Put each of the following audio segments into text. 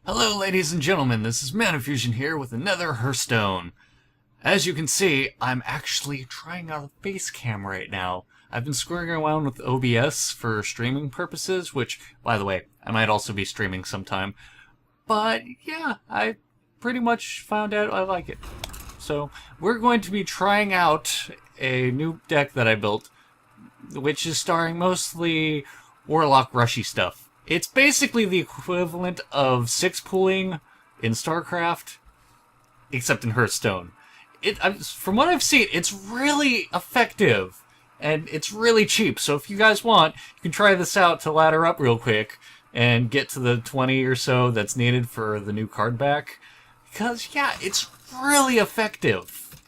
Hello ladies and gentlemen, this is Manifusion here with another Hearthstone. As you can see, I'm actually trying out a face cam right now. I've been screwing around with OBS for streaming purposes, which, by the way, I might also be streaming sometime. But yeah, I pretty much found out I like it. So, we're going to be trying out a new deck that I built, which is starring mostly Warlock rushy stuff. It's basically the equivalent of six pooling in StarCraft, except in Hearthstone. From what I've seen, it's really effective, and it's really cheap. So if you guys want, you can try this out to ladder up real quick and get to the 20 or so that's needed for the new card back. Because, yeah, it's really effective.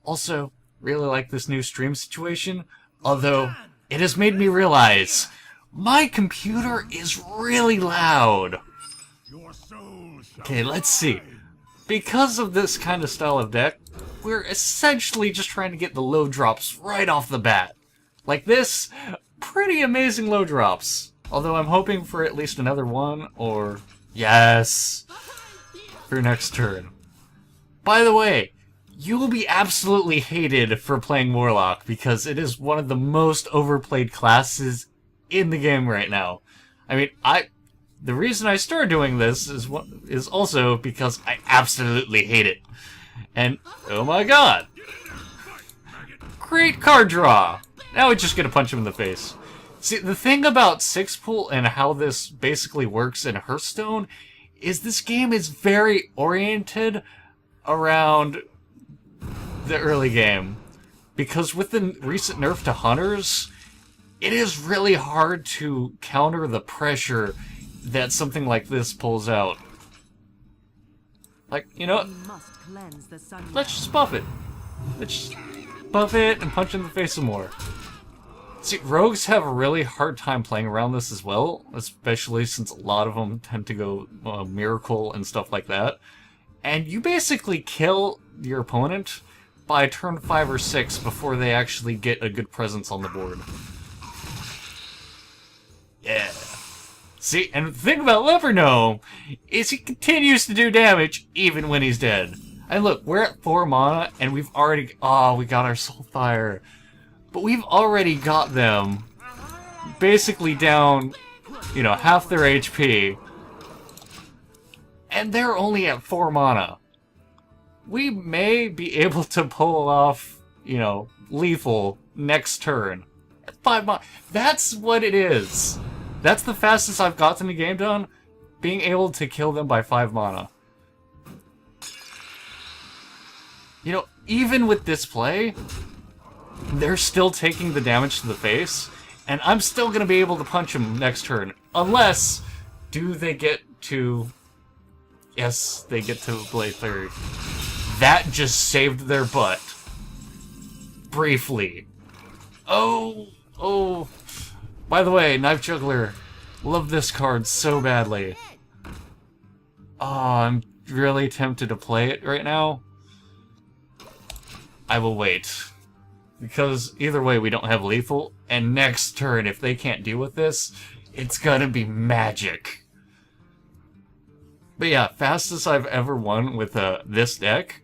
Also, really like this new stream situation, although it has made me realize my computer is really loud. Okay, let's see. Because of this kind of style of deck, we're essentially just trying to get the low drops right off the bat. Like this, pretty amazing low drops. Although I'm hoping for at least another one, or yes, for next turn. By the way, you will be absolutely hated for playing Warlock, because it is one of the most overplayed classes in the game right now. I mean, the reason I started doing this is also because I absolutely hate it. And, oh my god! Great card draw! Now we're just gonna punch him in the face. See, the thing about six pool and how this basically works in Hearthstone is this game is very oriented around the early game. Because with the recent nerf to hunters, it is really hard to counter the pressure that something like this pulls out. Like, you know what? Let's just buff it. Let's just buff it and punch in the face some more. See, rogues have a really hard time playing around this as well, especially since a lot of them tend to go miracle and stuff like that. And you basically kill your opponent by turn 5 or 6 before they actually get a good presence on the board. Yeah. See, and the thing about Leper Gnome is he continues to do damage even when he's dead. And look, we're at 4 mana, and we've already... Oh, we got our Soulfire. But we've already got them basically down, you know, half their HP. And they're only at 4 mana. We may be able to pull off, you know, lethal next turn. At 5 mana. That's what it is. That's the fastest I've gotten the game done, being able to kill them by 5 mana. You know, even with this play, they're still taking the damage to the face, and I'm still going to be able to punch them next turn. Unless, do they get to... Yes, they get to Blade 3. That just saved their butt. Briefly. Oh... By the way, Knife Juggler, love this card so badly. Oh, I'm really tempted to play it right now. I will wait. Because either way, we don't have lethal, and next turn, if they can't deal with this, it's gonna be magic. But yeah, fastest I've ever won with this deck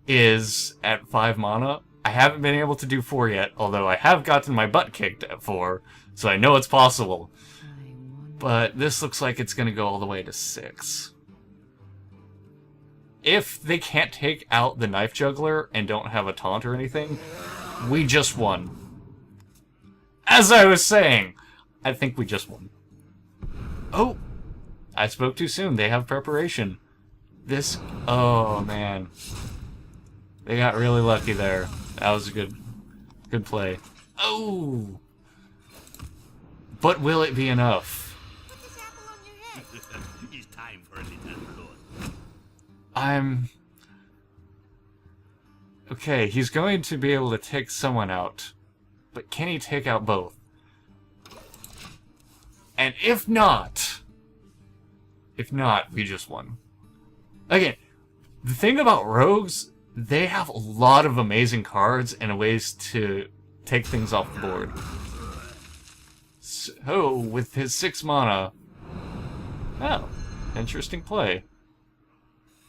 is at 5 mana. I haven't been able to do 4 yet, although I have gotten my butt kicked at 4. So I know it's possible. But this looks like it's going to go all the way to 6. If they can't take out the Knife Juggler and don't have a taunt or anything, we just won. As I was saying, I think we just won. Oh! I spoke too soon. They have preparation. This... Oh, man. They got really lucky there. That was a good play. Oh! But will it be enough? Okay, he's going to be able to take someone out. But can he take out both? And if not, we just won. Again, the thing about rogues, they have a lot of amazing cards and ways to take things off the board. So, with his 6 mana... Oh. Interesting play.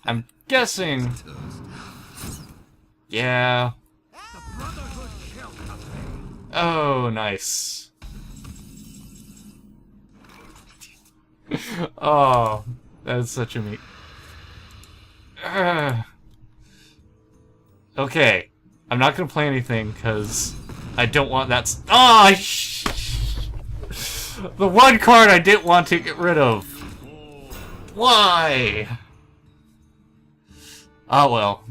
I'm guessing... Yeah. Oh, nice. Oh, that's such a neat... Okay. I'm not gonna play anything, because I don't want that... The one card I didn't want to get rid of. Why? Oh well.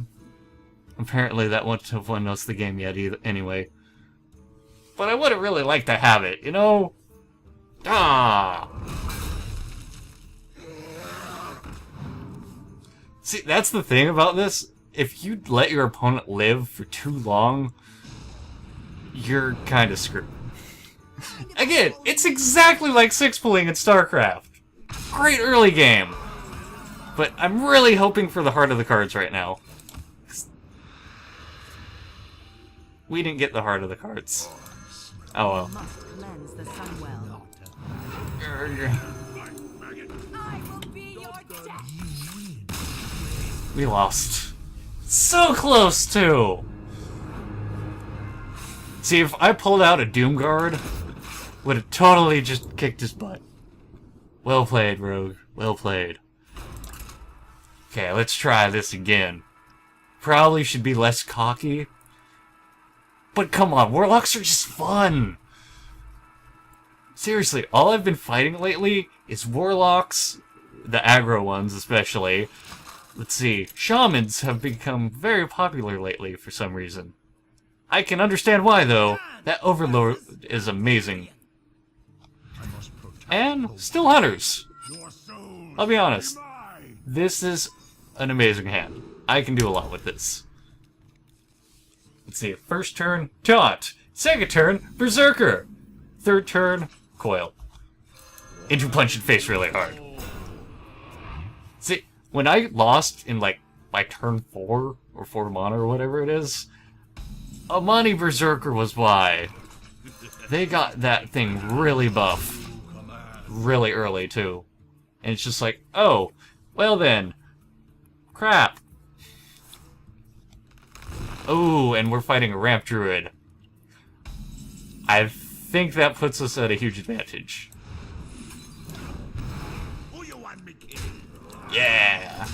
Apparently that wouldn't have won us the game yet either, anyway. But I would have really liked to have it, you know? Ah! See, that's the thing about this. If you let your opponent live for too long, you're kind of screwed. Again, it's exactly like six-pulling in StarCraft. Great early game. But I'm really hoping for the heart of the cards right now. We didn't get the heart of the cards. Oh well. We lost. So close, too! See, if I pulled out a Doom Guard, would have totally just kicked his butt. Well played, Rogue. Well played. Okay, let's try this again. Probably should be less cocky. But come on, Warlocks are just fun! Seriously, all I've been fighting lately is Warlocks, the aggro ones especially. Let's see, Shamans have become very popular lately for some reason. I can understand why, though. That Overlord is amazing. And still Hunters. I'll be honest. This is an amazing hand. I can do a lot with this. Let's see, first turn, Taunt. Second turn, Berserker. Third turn, Coil. Into punch and face really hard. See, when I lost in, like, by turn 4, or 4 mana or whatever it is, Amani Berserker was why. They got that thing really buff. Really early, too. And it's just like, oh, well then. Crap. Oh, and we're fighting a Ramp Druid. I think that puts us at a huge advantage. Yeah!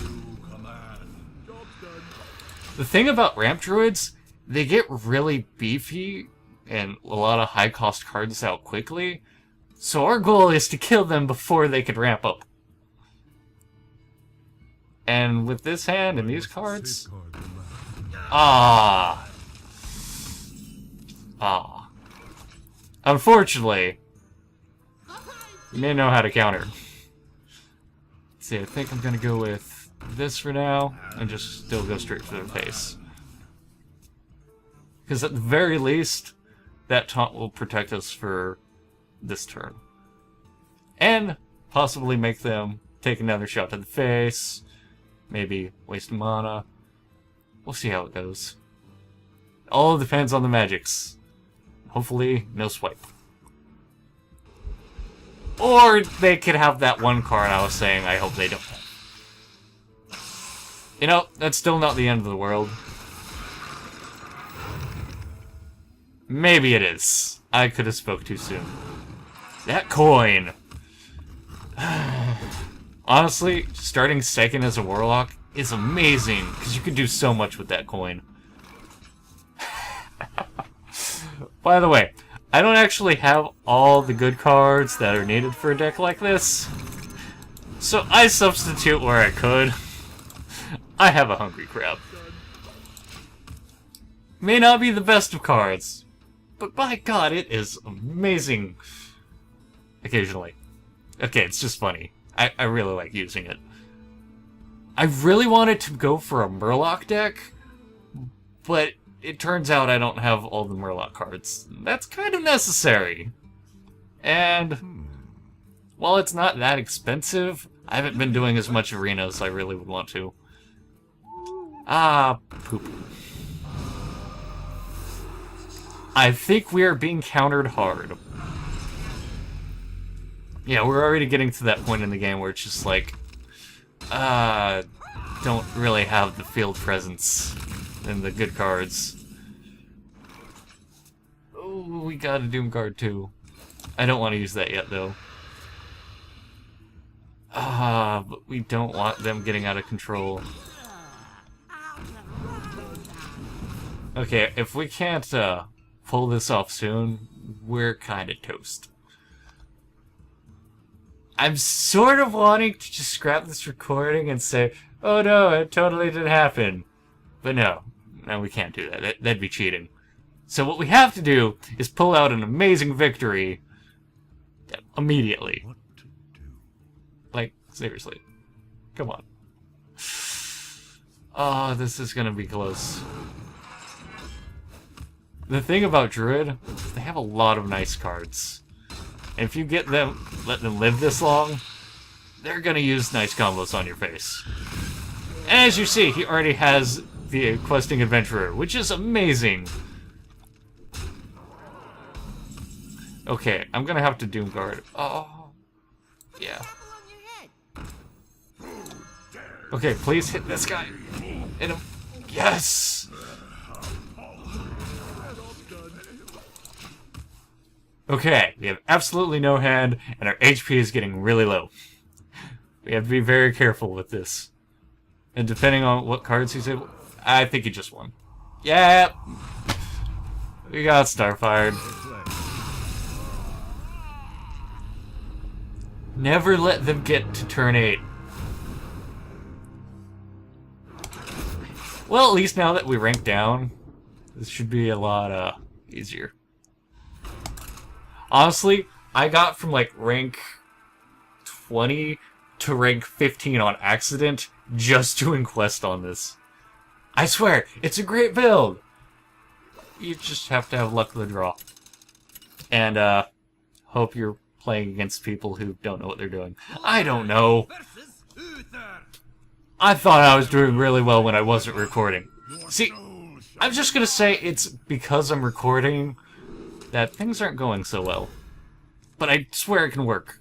The thing about Ramp Druids, they get really beefy and a lot of high-cost cards out quickly, so our goal is to kill them before they can ramp up. And with this hand and these cards... Unfortunately, you may know how to counter. Let's see, I think I'm gonna go with this for now, and just still go straight for the face. Because at the very least, that taunt will protect us for this turn. And possibly make them take another shot to the face, maybe waste mana. We'll see how it goes. All depends on the magics. Hopefully, no swipe. Or they could have that one card I was saying I hope they don't have. You know, that's still not the end of the world. Maybe it is. I could have spoke too soon. That coin! Honestly, starting second as a Warlock is amazing, because you can do so much with that coin. By the way, I don't actually have all the good cards that are needed for a deck like this, so I substitute where I could. I have a Hungry Crab. May not be the best of cards, but by God, it is amazing occasionally. Okay, it's just funny. I really like using it. I really wanted to go for a Murloc deck, but it turns out I don't have all the Murloc cards. That's kind of necessary. And while it's not that expensive, I haven't been doing as much arena as I really would want to. Ah, poop. I think we are being countered hard. Yeah, we're already getting to that point in the game where it's just like, don't really have the field presence and the good cards. Oh, we got a Doom card too. I don't want to use that yet though. But we don't want them getting out of control. Okay, if we can't pull this off soon, we're kinda toast. I'm sort of wanting to just scrap this recording and say, oh no, it totally didn't happen. But no, we can't do that. That'd be cheating. So what we have to do is pull out an amazing victory immediately. Like, seriously. Come on. Oh, this is gonna be close. The thing about Druid is they have a lot of nice cards. And if you let them live this long, they're gonna use nice combos on your face. And as you see, he already has the Questing Adventurer, which is amazing. Okay, I'm gonna have to Doom Guard. Oh, yeah. Okay, please hit this guy. Hit him. Yes! Okay, we have absolutely no hand, and our HP is getting really low. We have to be very careful with this. And depending on what cards he's able... I think he just won. Yeah! We got Starfired. Never let them get to turn 8. Well, at least now that we rank down, this should be a lot easier. Honestly, I got from like rank 20 to rank 15 on accident just doing quest on this. I swear, it's a great build! You just have to have luck of the draw. And hope you're playing against people who don't know what they're doing. I don't know. I thought I was doing really well when I wasn't recording. See, I'm just gonna say it's because I'm recording that things aren't going so well. But I swear it can work.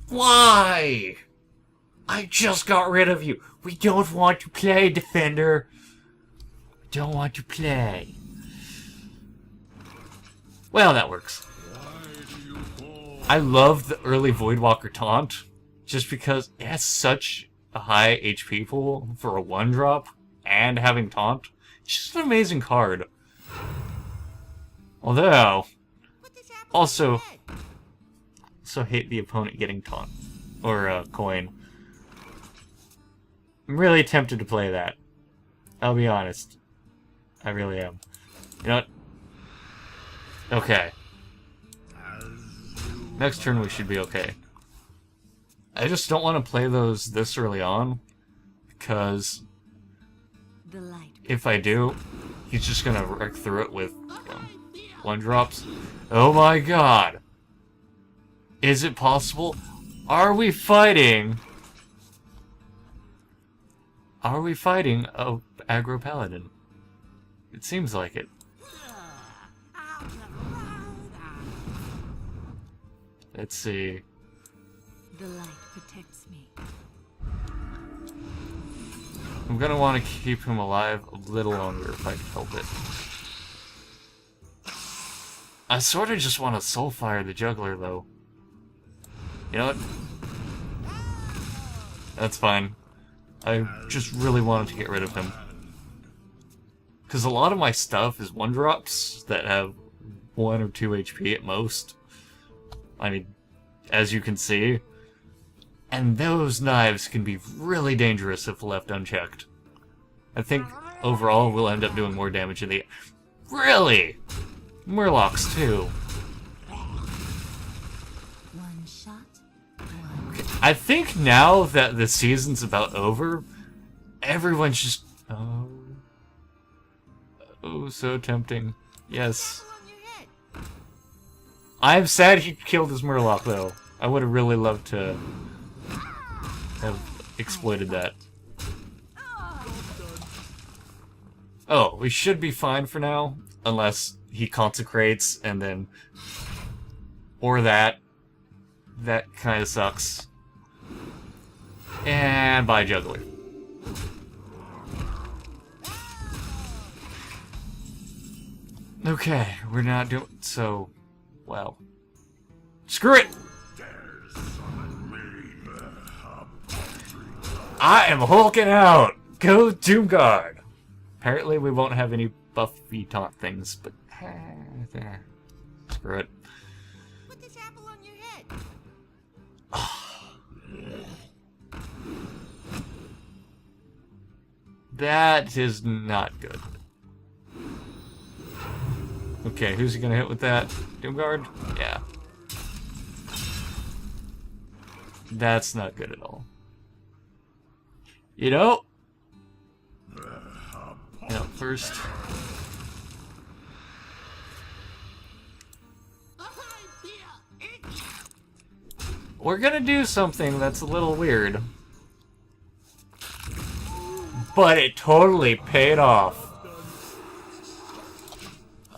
Why? I just got rid of you. We don't want to play, Defender. We don't want to play. Well, that works. I love the early Voidwalker taunt, just because it has such a high HP pool for a 1-drop and having taunt. It's just an amazing card. Although, also hate the opponent getting taunt or coin. I'm really tempted to play that. I'll be honest. I really am. You know what? Okay. Next turn we should be okay. I just don't want to play those this early on, because if I do, he's just gonna wreck through it with 1-drops. Oh my god! Is it possible? Are we fighting? Are we fighting a aggro paladin? It seems like it. Let's see. The light protects me. I'm gonna want to keep him alive a little longer if I can help it. I sort of just want to soulfire the juggler though. You know what? That's fine. I just really wanted to get rid of him. Because a lot of my stuff is 1-drops that have 1 or 2 HP at most. I mean, as you can see. And those knives can be really dangerous if left unchecked. I think overall we'll end up doing more damage in the... Really? Murlocs too. One shot. Okay, I think now that the season's about over, everyone's just... Oh, so tempting. Yes. I'm sad he killed his Murloc, though. I would have really loved to have exploited that. Oh, we should be fine for now, unless he consecrates and then... Or that. That kind of sucks. And bye, Juggler. Okay, we're not doing so well. Screw it! I am hulking out! Go Doomguard! Apparently we won't have any buffy taunt things, but there. Screw it. Put this apple on your head. That is not good. Okay, who's he gonna hit with that? Doomguard? Yeah. That's not good at all. You know, first. We're gonna do something that's a little weird. But it totally paid off.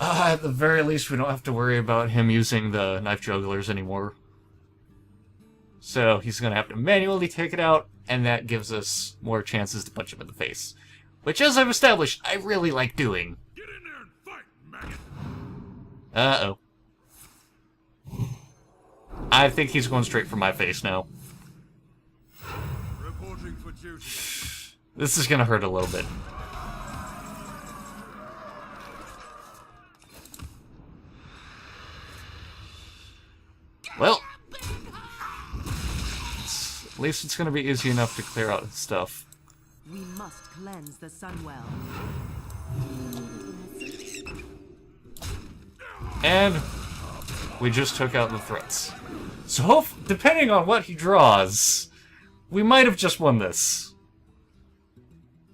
At the very least, we don't have to worry about him using the knife jugglers anymore. So he's gonna have to manually take it out, and that gives us more chances to punch him in the face. Which, as I've established, I really like doing. Get in there and fight, maggot. Uh-oh. I think he's going straight for my face now. Reporting for duty. This is gonna hurt a little bit. Well, at least it's gonna be easy enough to clear out his stuff. We must cleanse the Sunwell. And we just took out the threats. So, depending on what he draws, we might have just won this.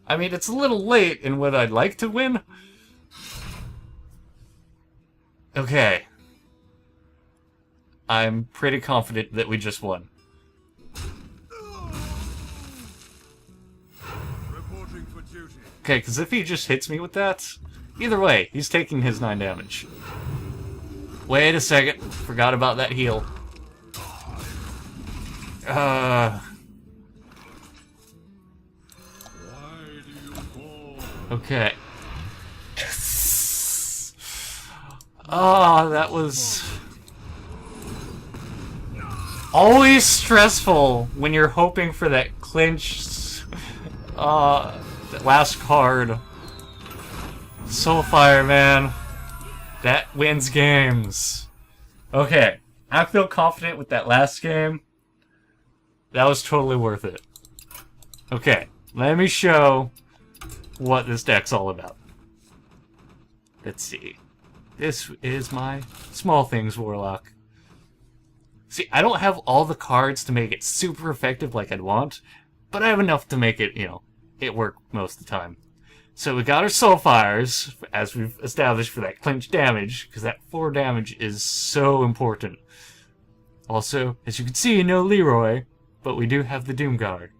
I mean, it's a little late in what I'd like to win. Okay. I'm pretty confident that we just won. Reporting for duty. Okay, because if he just hits me with that, either way, he's taking his 9 damage. Wait a second, forgot about that heal. Why do you fall? Okay. Ah, that was always stressful when you're hoping for that clinch, that last card. Soulfire, man. That wins games. Okay, I feel confident with that last game. That was totally worth it. Okay, let me show what this deck's all about. Let's see. This is my Small Things Warlock. See, I don't have all the cards to make it super effective like I'd want, but I have enough to make it, it work most of the time. So we got our Soulfires, as we've established, for that clinch damage, because that 4 damage is so important. Also, as you can see, no Leroy, but we do have the Doomguard.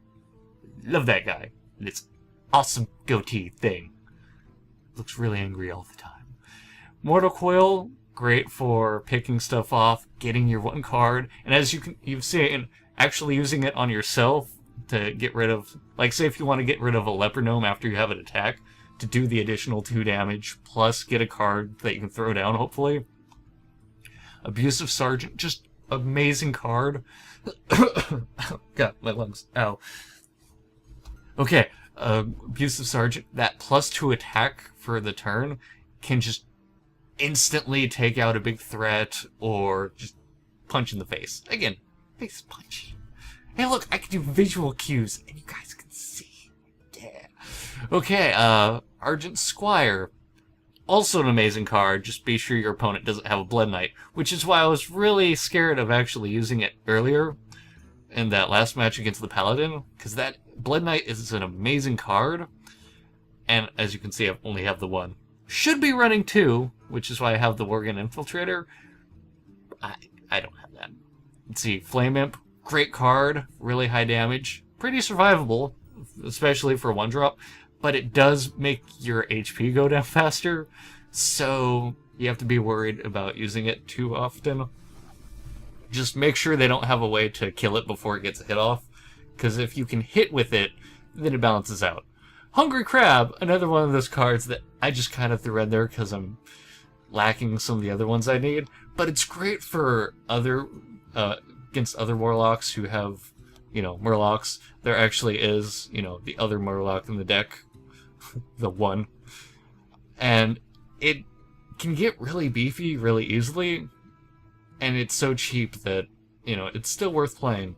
Love that guy. And it's awesome goatee thing. Looks really angry all the time. Mortal Coil, great for picking stuff off, getting your 1 card, and as you've seen, actually using it on yourself to get rid of, like, say if you want to get rid of a Leper Gnome after you have an attack, to do the additional 2 damage, plus get a card that you can throw down, hopefully. Abusive Sergeant, just amazing card. God, my lungs. Ow. Okay, Abusive Sergeant, that +2 attack for the turn can just instantly take out a big threat or just punch in the face. Again, face punchy. Hey, look, I can do visual cues, and you guys can see. Yeah. Okay, Argent Squire. Also an amazing card, just be sure your opponent doesn't have a Blood Knight, which is why I was really scared of actually using it earlier in that last match against the Paladin, because that Blood Knight is an amazing card, and as you can see, I only have the 1. Should be running 2, which is why I have the Worgen Infiltrator. I don't have that. Let's see, Flame Imp, great card, really high damage, pretty survivable, especially for 1-drop, but it does make your HP go down faster, so you have to be worried about using it too often. Just make sure they don't have a way to kill it before it gets a hit off, because if you can hit with it, then it balances out. Hungry Crab, another one of those cards that I just kind of threw in there because I'm lacking some of the other ones I need, but it's great for other against other Warlocks who have, you know, Murlocs. There actually is, you know, the other Murloc in the deck, the one, and it can get really beefy really easily, and it's so cheap that, you know, it's still worth playing,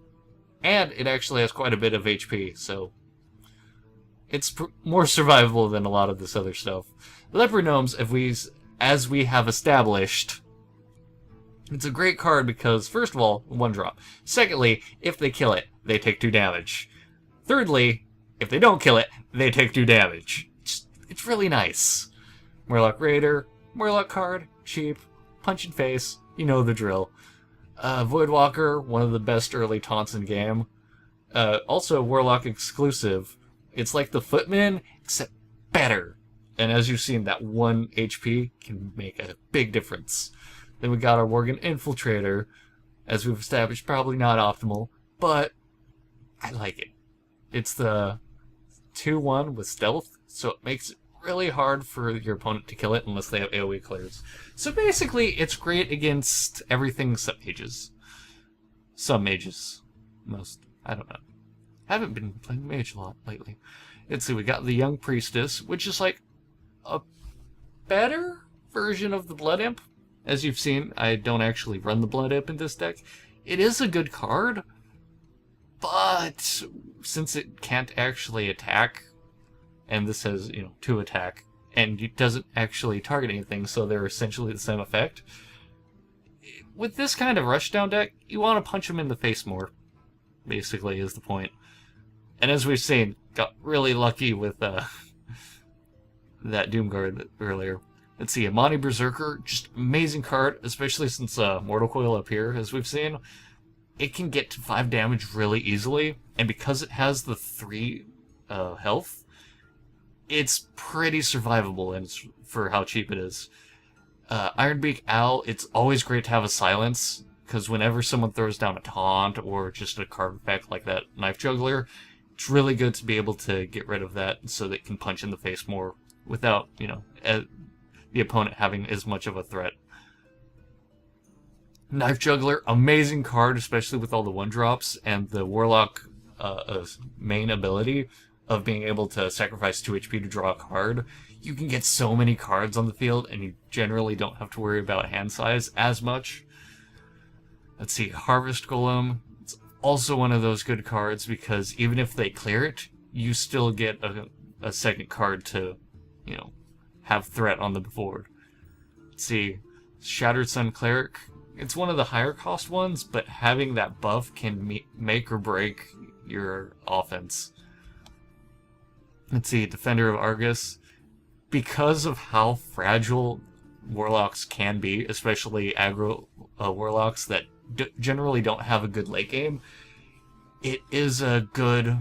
and it actually has quite a bit of HP, so it's more survivable than a lot of this other stuff. Leopard Gnomes, as we have established, it's a great card because, first of all, 1-drop. Secondly, if they kill it, they take 2 damage. Thirdly, if they don't kill it, they take 2 damage. It's really nice. Murloc Raider, Murloc card, cheap, punch in face, you know the drill. Voidwalker, one of the best early taunts in game. Also, Warlock exclusive. It's like the Footman, except better. And as you've seen, that 1 HP can make a big difference. Then we got our Worgen Infiltrator. As we've established, probably not optimal, but I like it. It's the 2-1 with stealth, so it makes it really hard for your opponent to kill it unless they have AoE clears. So basically, it's great against everything except mages. Some mages. Most. I don't know. Haven't been playing mage a lot lately. Let's see, we got the Young Priestess, which is like a better version of the Blood Imp. As you've seen, I don't actually run the Blood Imp in this deck. It is a good card, but since it can't actually attack, and this has, you know, 2 attack, and it doesn't actually target anything, so they're essentially the same effect. With this kind of rushdown deck, you want to punch them in the face more, basically, is the point. And as we've seen, got really lucky with that Doomguard earlier. Let's see, Amani Berserker, just amazing card, especially since Mortal Coil up here, as we've seen. It can get to 5 damage really easily, and because it has the 3 health, it's pretty survivable and for how cheap it is. Ironbeak Owl, it's always great to have a silence, because whenever someone throws down a taunt or just a card effect like that Knife Juggler, it's really good to be able to get rid of that so that it can punch in the face more without, you know, the opponent having as much of a threat. Knife Juggler, amazing card, especially with all the 1-drops and the Warlock main ability of being able to sacrifice 2 HP to draw a card. You can get so many cards on the field, and you generally don't have to worry about hand size as much. Let's see, Harvest Golem. It's also one of those good cards because even if they clear it, you still get a second card to, you know, have threat on the board. Let's see, Shattered Sun Cleric. It's one of the higher cost ones, but having that buff can make or break your offense. Let's see, Defender of Argus. Because of how fragile Warlocks can be, especially aggro Warlocks that generally don't have a good late game, it is a good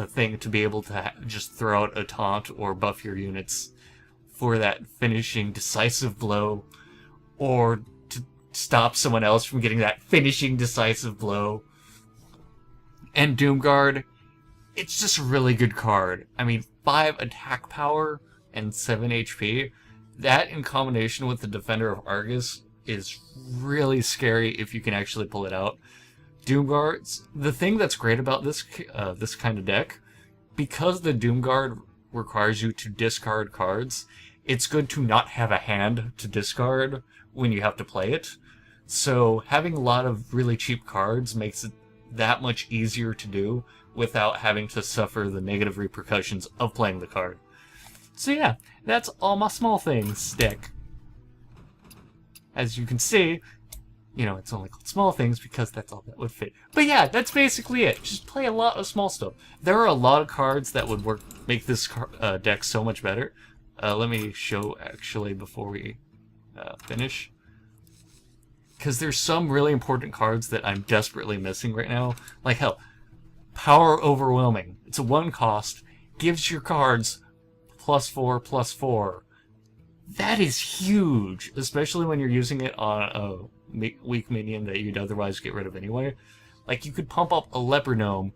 thing to be able to just throw out a taunt or buff your units for that finishing decisive blow, or to stop someone else from getting that finishing decisive blow. And Doomguard, it's just a really good card. I mean, 5 attack power and 7 HP, that in combination with the Defender of Argus is really scary if you can actually pull it out. Doomguards, the thing that's great about this kind of deck, because the Doomguard requires you to discard cards, it's good to not have a hand to discard when you have to play it. So having a lot of really cheap cards makes it that much easier to do without having to suffer the negative repercussions of playing the card. So yeah, that's all my small things deck. As you can see, you know, it's only called small things because that's all that would fit. But yeah, that's basically it. Just play a lot of small stuff. There are a lot of cards that would make this deck so much better. Let me show, actually, before we finish. Because there's some really important cards that I'm desperately missing right now. Like, hell, Power Overwhelming. It's a 1 cost. Gives your cards +4/+4. That is huge, especially when you're using it on a weak minion that you'd otherwise get rid of anyway. Like, you could pump up a Leopard Gnome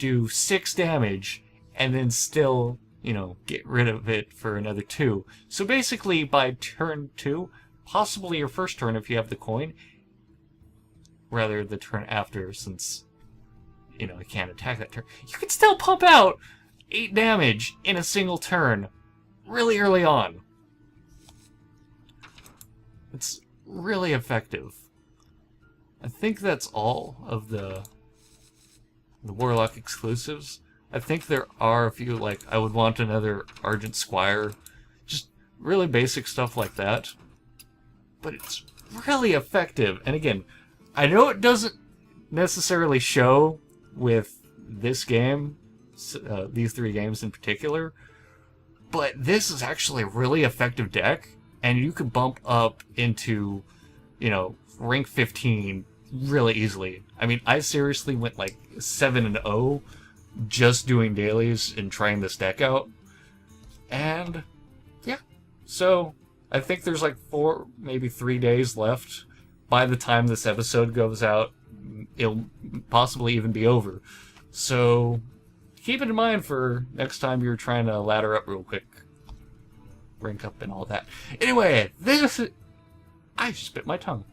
do 6 damage and then still, you know, get rid of it for another 2. So basically, by turn 2, possibly your first turn if you have the coin, rather the turn after, since, you know, I can't attack that turn, you can still pump out 8 damage in a single turn really early on. It's really effective. I think that's all of the Warlock exclusives. I think there are a few, like, I would want another Argent Squire. Just really basic stuff like that. But it's really effective. And again, I know it doesn't necessarily show with this game, these 3 games in particular, but this is actually a really effective deck, and you can bump up into, you know, rank 15 really easily. I mean, I seriously went like 7-0 just doing dailies and trying this deck out. And yeah, so I think there's like 4, maybe 3 days left. By the time this episode goes out, it'll possibly even be over. So keep it in mind for next time you're trying to ladder up real quick. Rank up and all that. Anyway, I spit my tongue.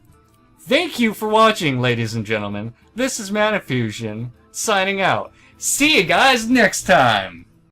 Thank you for watching, ladies and gentlemen. This is Manifusion, signing out. See you guys next time!